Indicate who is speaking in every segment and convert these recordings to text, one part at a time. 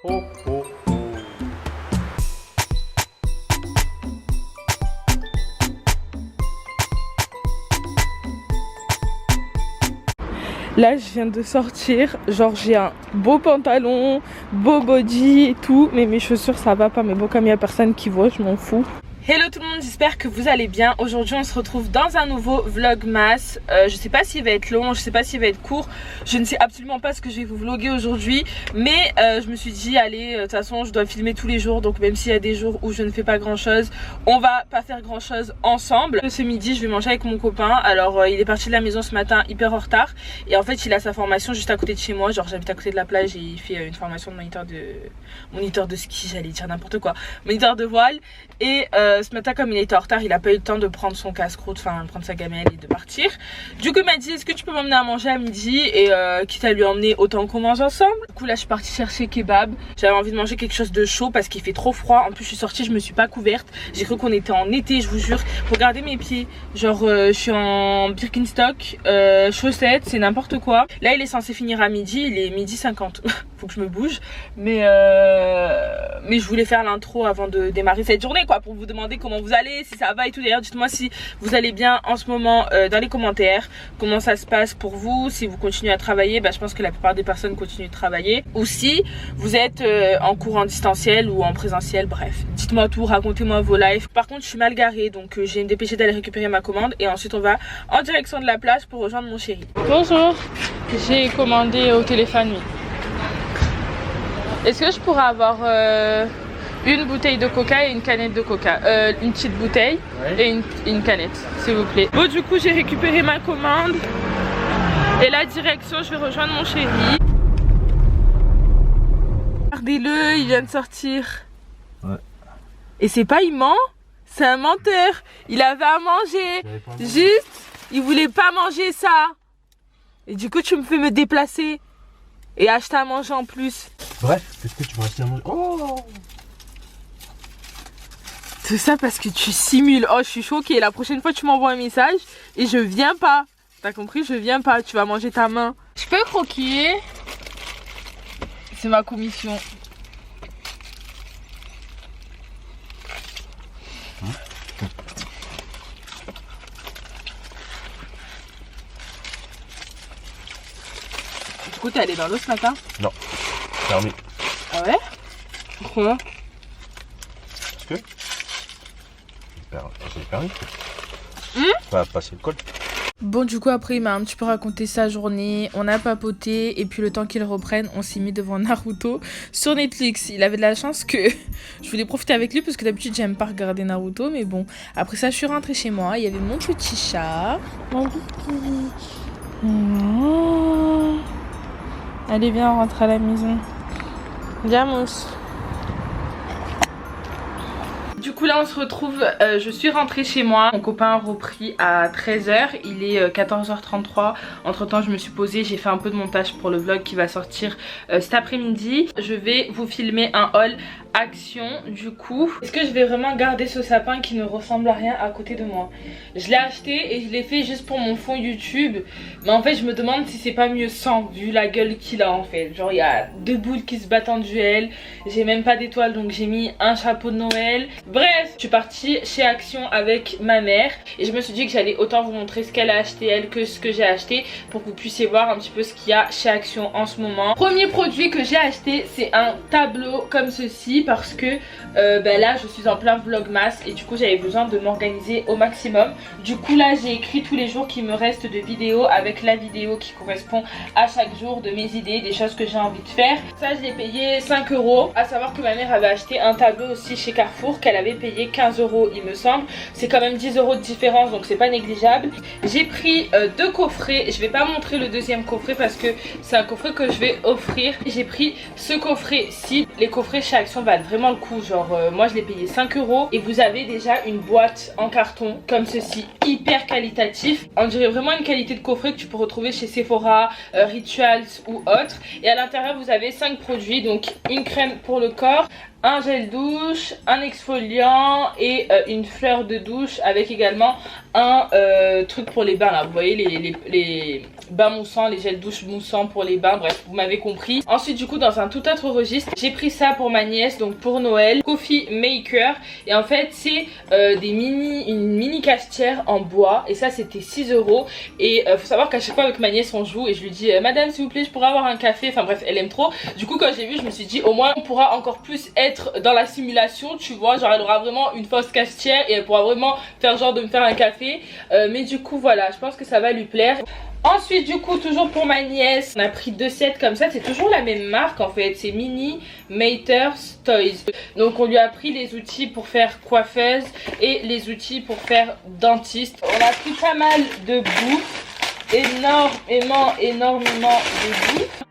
Speaker 1: Oh, oh.
Speaker 2: Là je viens de sortir, genre j'ai un beau pantalon, beau body et tout, mais mes chaussures ça va pas, mais bon comme il y a personne qui voit, je m'en fous. Hello tout le monde, j'espère que vous allez bien. Aujourd'hui on se retrouve dans un nouveau vlogmas. Je sais pas s'il va être long, je sais pas s'il va être court. Je ne sais absolument pas ce que je vais vous vlogger aujourd'hui. Mais je me suis dit allez, de toute façon je dois filmer tous les jours. Donc même s'il y a des jours où je ne fais pas grand chose, on va pas faire grand chose ensemble. Ce midi je vais manger avec mon copain. Alors il est parti de la maison ce matin hyper en retard. Et en fait il a sa formation juste à côté de chez moi. Genre j'habite à côté de la plage et il fait une formation de moniteur de ski, j'allais dire n'importe quoi. Moniteur de voile. Et ce matin comme il était en retard, il a pas eu le temps de prendre son casse-croûte, enfin prendre sa gamelle et de partir. Du coup il m'a dit est-ce que tu peux m'emmener à manger à midi, et quitte à lui emmener autant qu'on mange ensemble. Du coup là je suis partie chercher kebab. J'avais envie de manger quelque chose de chaud parce qu'il fait trop froid. En plus je suis sortie, je me suis pas couverte. J'ai cru qu'on était en été, je vous jure. Regardez mes pieds, genre je suis en Birkenstock, chaussettes, c'est n'importe quoi. Là il est censé finir à midi, il est midi 50. Faut que je me bouge, mais je voulais faire l'intro avant de démarrer cette journée quoi, pour vous demander comment vous allez, si ça va et tout. D'ailleurs dites-moi si vous allez bien en ce moment dans les commentaires, comment ça se passe pour vous, si vous continuez à travailler. Je pense que la plupart des personnes continuent de travailler, ou si vous êtes en cours en distanciel ou en présentiel, bref dites-moi tout, racontez-moi vos lives. Par contre je suis mal garée, donc je vais me dépêcher d'aller récupérer ma commande et ensuite on va en direction de la plage pour rejoindre mon chéri. Bonjour, j'ai commandé au téléphone, oui. Est-ce que je pourrais avoir une bouteille de coca et une canette de coca, une petite bouteille, ouais, et une canette s'il vous plaît. Bon du coup j'ai récupéré ma commande et la direction, je vais rejoindre mon chéri. Regardez-le, il vient de sortir. Ouais. Et c'est pas, il ment, c'est un menteur. Il avait à manger, juste il voulait pas manger ça. Et du coup tu me fais me déplacer et acheter à manger en plus.
Speaker 1: Bref, qu'est-ce que tu vas acheter à manger? Oh!
Speaker 2: Tout ça parce que tu simules. Oh, je suis choquée. La prochaine fois, tu m'envoies un message et je viens pas. T'as compris? Je viens pas. Tu vas manger ta main. Je peux croquer? C'est ma commission. Du coup, t'es allé dans l'eau ce matin?
Speaker 1: Non, fermé.
Speaker 2: Ah ouais? Pourquoi?
Speaker 1: Parce que j'ai permis. Pas passer le col.
Speaker 2: Bon du coup après il m'a un petit peu raconté sa journée, on a papoté et puis le temps qu'il reprenne on s'est mis devant Naruto sur Netflix. Il avait de la chance que je voulais profiter avec lui parce que d'habitude j'aime pas regarder Naruto, mais bon après ça je suis rentrée chez moi, il y avait mon petit chat. Mon petit... Allez viens on rentre à la maison. Viens mousse. Du coup là on se retrouve, je suis rentrée chez moi, mon copain a repris à 13 h, il est 14 h 33, entre temps je me suis posée, j'ai fait un peu de montage pour le vlog qui va sortir cet après-midi. Je vais vous filmer un haul action du coup. Est-ce que je vais vraiment garder ce sapin qui ne ressemble à rien à côté de moi? Je l'ai acheté et je l'ai fait juste pour mon fond YouTube, mais en fait je me demande si c'est pas mieux sans, vu la gueule qu'il a en fait. Genre il y a deux boules qui se battent en duel, j'ai même pas d'étoile donc j'ai mis un chapeau de Noël. Bref, je suis partie chez Action avec ma mère et je me suis dit que j'allais autant vous montrer ce qu'elle a acheté elle que ce que j'ai acheté pour que vous puissiez voir un petit peu ce qu'il y a chez Action en ce moment. Premier produit que j'ai acheté, c'est un tableau comme ceci parce que là je suis en plein vlogmas et du coup j'avais besoin de m'organiser au maximum. Du coup là j'ai écrit tous les jours qui me restent de vidéos avec la vidéo qui correspond à chaque jour de mes idées, des choses que j'ai envie de faire. Ça je l'ai payé 5 €. À savoir que ma mère avait acheté un tableau aussi chez Carrefour qu'elle avait payé 15 € il me semble. C'est quand même 10 € de différence donc c'est pas négligeable. J'ai pris deux coffrets. Je vais pas montrer le deuxième coffret parce que c'est un coffret que je vais offrir. J'ai pris ce coffret-ci. Les coffrets chez Action valent vraiment le coup. Genre moi je l'ai payé 5 € et vous avez déjà une boîte en carton comme ceci, hyper qualitatif. On dirait vraiment une qualité de coffret que tu peux retrouver chez Sephora, Rituals ou autre. Et à l'intérieur vous avez 5 produits, donc une crème pour le corps, un gel douche, un exfoliant et une fleur de douche avec également un truc pour les bains là. Vous voyez les bains moussants, les gels douche moussants pour les bains, bref vous m'avez compris. Ensuite du coup dans un tout autre registre, j'ai pris ça pour ma nièce, donc pour Noël, Coffee Maker. Et en fait c'est une mini cafetière en bois et ça c'était 6 €. Et faut savoir qu'à chaque fois avec ma nièce on joue et je lui dis madame s'il vous plaît je pourrais avoir un café, enfin bref elle aime trop. Du coup quand j'ai vu je me suis dit au moins on pourra encore plus être dans la simulation, tu vois, genre elle aura vraiment une fausse cafetière et elle pourra vraiment faire genre de me faire un café. Mais du coup voilà, je pense que ça va lui plaire. Ensuite du coup toujours pour ma nièce, on a pris 2 sets comme ça, c'est toujours la même marque en fait, c'est Mini Mater's Toys. Donc on lui a pris les outils pour faire coiffeuse et les outils pour faire dentiste. On a pris pas mal de bouffe, énormément de bouffe.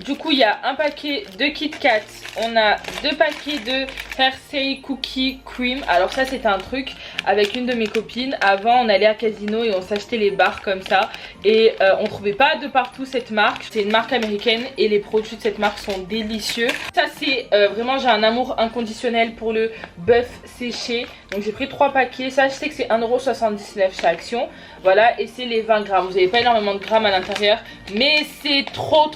Speaker 2: Du coup il y a un paquet de Kit Kat, on a 2 paquets de Hershey Cookie Cream. Alors ça c'est un truc avec une de mes copines, avant on allait à Casino et on s'achetait les barres comme ça. Et on trouvait pas de partout cette marque, c'est une marque américaine et les produits de cette marque sont délicieux. Ça c'est vraiment, j'ai un amour inconditionnel pour le bœuf séché. Donc j'ai pris 3 paquets, ça je sais que c'est 1,79 € chaque action. Voilà, et c'est les 20 grammes, vous n'avez pas énormément de grammes à l'intérieur, mais c'est trop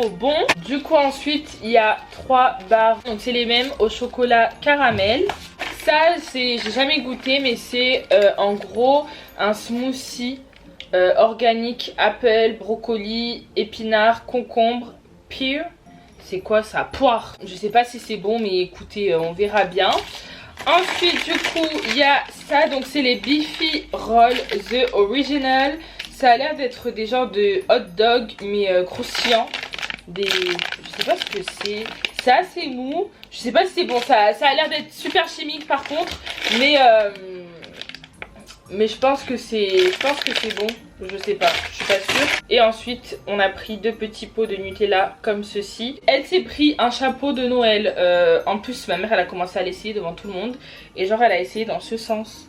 Speaker 2: bon. Du coup ensuite il y a 3 barres, donc c'est les mêmes au chocolat caramel. Ça j'ai jamais goûté mais c'est en gros un smoothie organique, apple, brocoli, épinards, concombre, pear. C'est quoi ça? Poire. Je sais pas si c'est bon mais écoutez on verra bien. Ensuite du coup il y a ça, donc c'est les Beefy Roll The Original. Ça a l'air d'être des genres de hot dog mais croustillants. Je sais pas ce que c'est. C'est assez mou. Je sais pas si c'est bon. Ça a l'air d'être super chimique par contre. Mais je pense que c'est bon. Je sais pas, je suis pas sûre. Et ensuite on a pris 2 petits pots de Nutella comme ceci. Elle s'est pris un chapeau de Noël. En plus ma mère elle a commencé à l'essayer devant tout le monde. Et genre elle a essayé dans ce sens.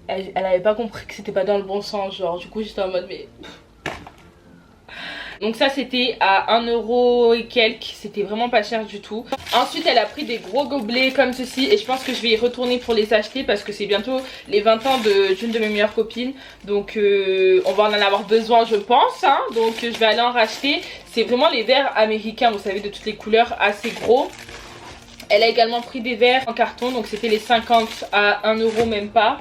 Speaker 2: Elle avait pas compris que c'était pas dans le bon sens. Genre du coup j'étais en mode mais... Donc ça c'était à 1 € et quelques, c'était vraiment pas cher du tout. Ensuite elle a pris des gros gobelets comme ceci et je pense que je vais y retourner pour les acheter parce que c'est bientôt les 20 ans d'une de mes meilleures copines. Donc on va en avoir besoin je pense hein. Donc je vais aller en racheter. C'est vraiment les verres américains, vous savez, de toutes les couleurs, assez gros. Elle a également pris des verres en carton, donc c'était les 50 à 1 € même pas.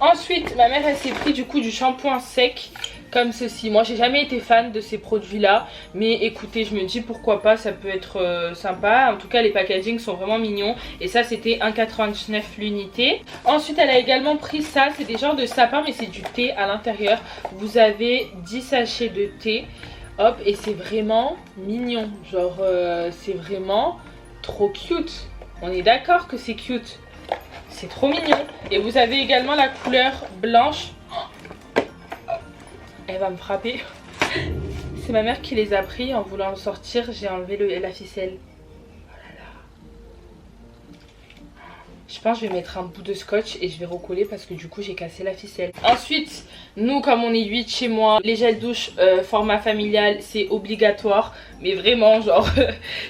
Speaker 2: Ensuite ma mère elle s'est pris du coup du shampoing sec comme ceci. Moi j'ai jamais été fan de ces produits là, mais écoutez je me dis pourquoi pas, ça peut être sympa. En tout cas les packaging sont vraiment mignons. Et ça c'était 1,99 € l'unité. Ensuite elle a également pris ça, c'est des genres de sapin mais c'est du thé à l'intérieur. Vous avez 10 sachets de thé. Hop, et c'est vraiment mignon. Genre c'est vraiment trop cute. On est d'accord que c'est cute. C'est trop mignon. Et vous avez également la couleur blanche. Elle va me frapper. C'est ma mère qui les a pris. En voulant sortir j'ai enlevé la ficelle. Oh là là. Je pense que je vais mettre un bout de scotch et je vais recoller parce que du coup j'ai cassé la ficelle. Ensuite nous comme on est 8 chez moi, les gels douche format familial c'est obligatoire. Mais vraiment genre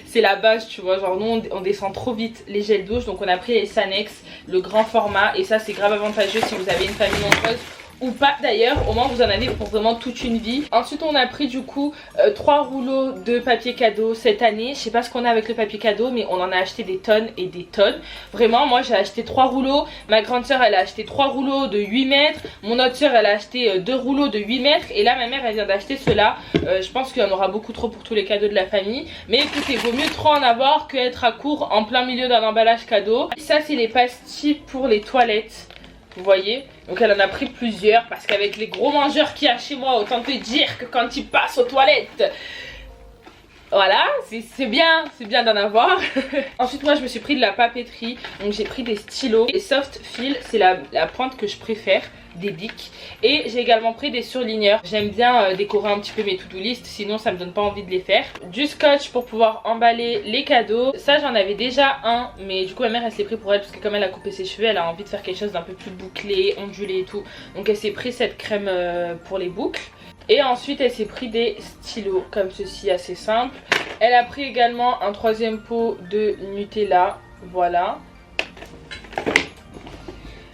Speaker 2: c'est la base tu vois. Genre nous on descend trop vite les gels douche. Donc on a pris les Sanex, le grand format. Et ça c'est grave avantageux si vous avez une famille nombreuse. Ou pas d'ailleurs, au moins vous en avez pour vraiment toute une vie. Ensuite on a pris du coup 3 rouleaux de papier cadeau cette année. Je sais pas ce qu'on a avec le papier cadeau mais on en a acheté des tonnes et des tonnes. Vraiment moi j'ai acheté 3 rouleaux. Ma grande soeur elle a acheté 3 rouleaux de 8 mètres. Mon autre soeur elle a acheté 2 rouleaux de 8 mètres. Et là ma mère elle vient d'acheter ceux-là. Je pense qu'il y en aura beaucoup trop pour tous les cadeaux de la famille. Mais écoutez, vaut mieux trop en avoir que être à court en plein milieu d'un emballage cadeau. Ça c'est les pastilles pour les toilettes. Vous voyez, donc elle en a pris plusieurs parce qu'avec les gros mangeurs qu'il y a chez moi, autant te dire que quand ils passent aux toilettes, voilà, c'est bien d'en avoir. Ensuite moi je me suis pris de la papeterie, donc j'ai pris des stylos. Les soft fil c'est la pointe que je préfère, des bics. Et j'ai également pris des surligneurs. J'aime bien décorer un petit peu mes to-do list, sinon ça me donne pas envie de les faire. Du scotch pour pouvoir emballer les cadeaux. Ça j'en avais déjà un, mais du coup ma mère elle s'est pris pour elle parce que comme elle a coupé ses cheveux, elle a envie de faire quelque chose d'un peu plus bouclé, ondulé et tout. Donc elle s'est pris cette crème pour les boucles. Et ensuite elle s'est pris des stylos comme ceci, assez simple. Elle a pris également un 3e pot de Nutella, voilà.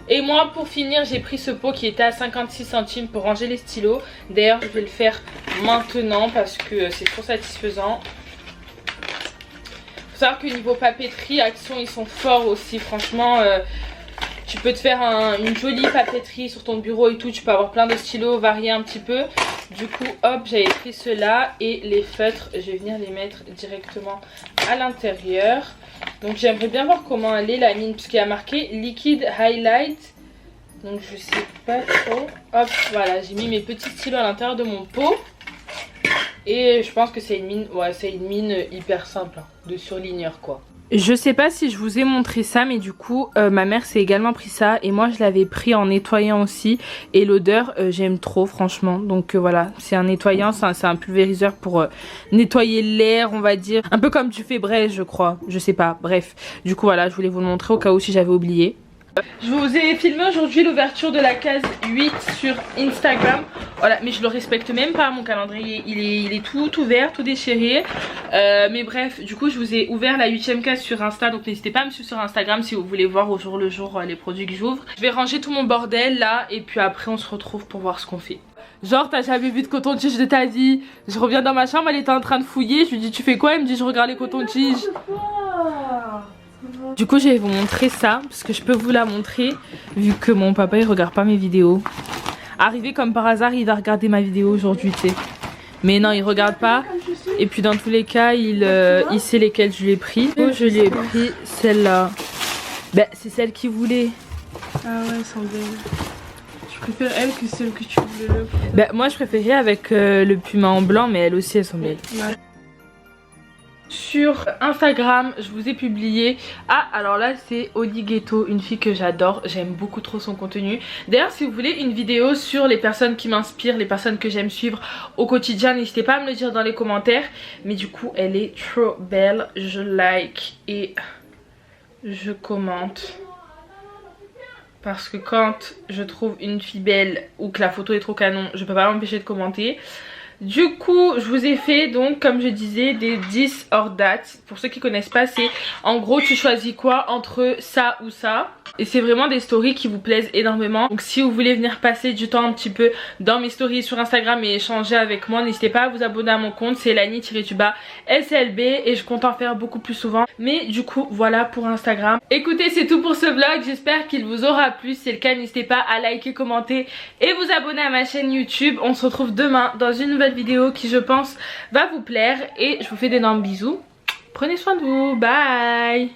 Speaker 2: Et moi pour finir j'ai pris ce pot qui était à 56 centimes pour ranger les stylos. D'ailleurs je vais le faire maintenant parce que c'est trop satisfaisant. Faut savoir que niveau papeterie, Action ils sont forts aussi, franchement. Tu peux te faire une jolie papeterie sur ton bureau et tout. Tu peux avoir plein de stylos, varier un petit peu. Du coup, hop, j'avais pris ceux-là. Et les feutres, je vais venir les mettre directement à l'intérieur. Donc j'aimerais bien voir comment elle est la mine. Parce qu'il y a marqué Liquid Highlight. Donc je sais pas trop. Hop, voilà, j'ai mis mes petits stylos à l'intérieur de mon pot. Et je pense que c'est une mine, ouais, c'est une mine hyper simple, hein, de surligneur quoi. Je sais pas si je vous ai montré ça, mais du coup ma mère s'est également pris ça et moi je l'avais pris en nettoyant aussi et l'odeur j'aime trop franchement. Donc voilà, c'est un nettoyant, c'est un pulvériseur pour nettoyer l'air on va dire, un peu comme du Febreze je crois, je sais pas, bref. Du coup voilà, je voulais vous le montrer au cas où si j'avais oublié. Je vous ai filmé aujourd'hui l'ouverture de la case 8 sur Instagram. Voilà, mais je le respecte même pas mon calendrier. Il est tout ouvert, tout déchiré. Mais bref, du coup je vous ai ouvert la 8ème case sur Insta. Donc n'hésitez pas à me suivre sur Instagram si vous voulez voir au jour le jour les produits que j'ouvre. Je vais ranger tout mon bordel là et puis après on se retrouve pour voir ce qu'on fait. Genre t'as jamais vu de coton-tige de ta vie. Je reviens dans ma chambre, elle était en train de fouiller. Je lui dis tu fais quoi? Elle me dit je regarde les cotons-tiges. Du coup je vais vous montrer ça parce que je peux vous la montrer vu que mon papa il regarde pas mes vidéos. Arrivé comme par hasard il va regarder ma vidéo aujourd'hui tu sais. Mais non il regarde pas. Et puis dans tous les cas il sait lesquelles je lui ai pris. Du coup, je lui ai pris celle-là. Ben c'est celle qu'il voulait.
Speaker 3: Ah ouais elles sont belles. Je préfère elle que celle que tu voulais là.
Speaker 2: Ben moi je préférais avec le puma en blanc mais elles aussi elles sont belles.
Speaker 3: Ouais.
Speaker 2: Sur Instagram je vous ai publié, ah alors là c'est Oli Ghetto, une fille que j'adore, j'aime beaucoup trop son contenu. D'ailleurs si vous voulez une vidéo sur les personnes qui m'inspirent, les personnes que j'aime suivre au quotidien, n'hésitez pas à me le dire dans les commentaires. Mais du coup elle est trop belle, je like et je commente. Parce que quand je trouve une fille belle ou que la photo est trop canon, je peux pas m'empêcher de commenter. Du coup je vous ai fait donc comme je disais des 10 hors date. Pour ceux qui connaissent pas, c'est en gros tu choisis quoi entre ça ou ça. Et c'est vraiment des stories qui vous plaisent énormément. Donc si vous voulez venir passer du temps un petit peu dans mes stories sur Instagram et échanger avec moi, n'hésitez pas à vous abonner à mon compte. C'est Lani-SLB et je compte en faire beaucoup plus souvent. Mais du coup voilà pour Instagram. Écoutez c'est tout pour ce vlog, j'espère qu'il vous aura plu. Si c'est le cas n'hésitez pas à liker, commenter et vous abonner à ma chaîne YouTube. On se retrouve demain dans une nouvelle vidéo qui je pense va vous plaire. Et je vous fais d'énormes bisous. Prenez soin de vous, bye.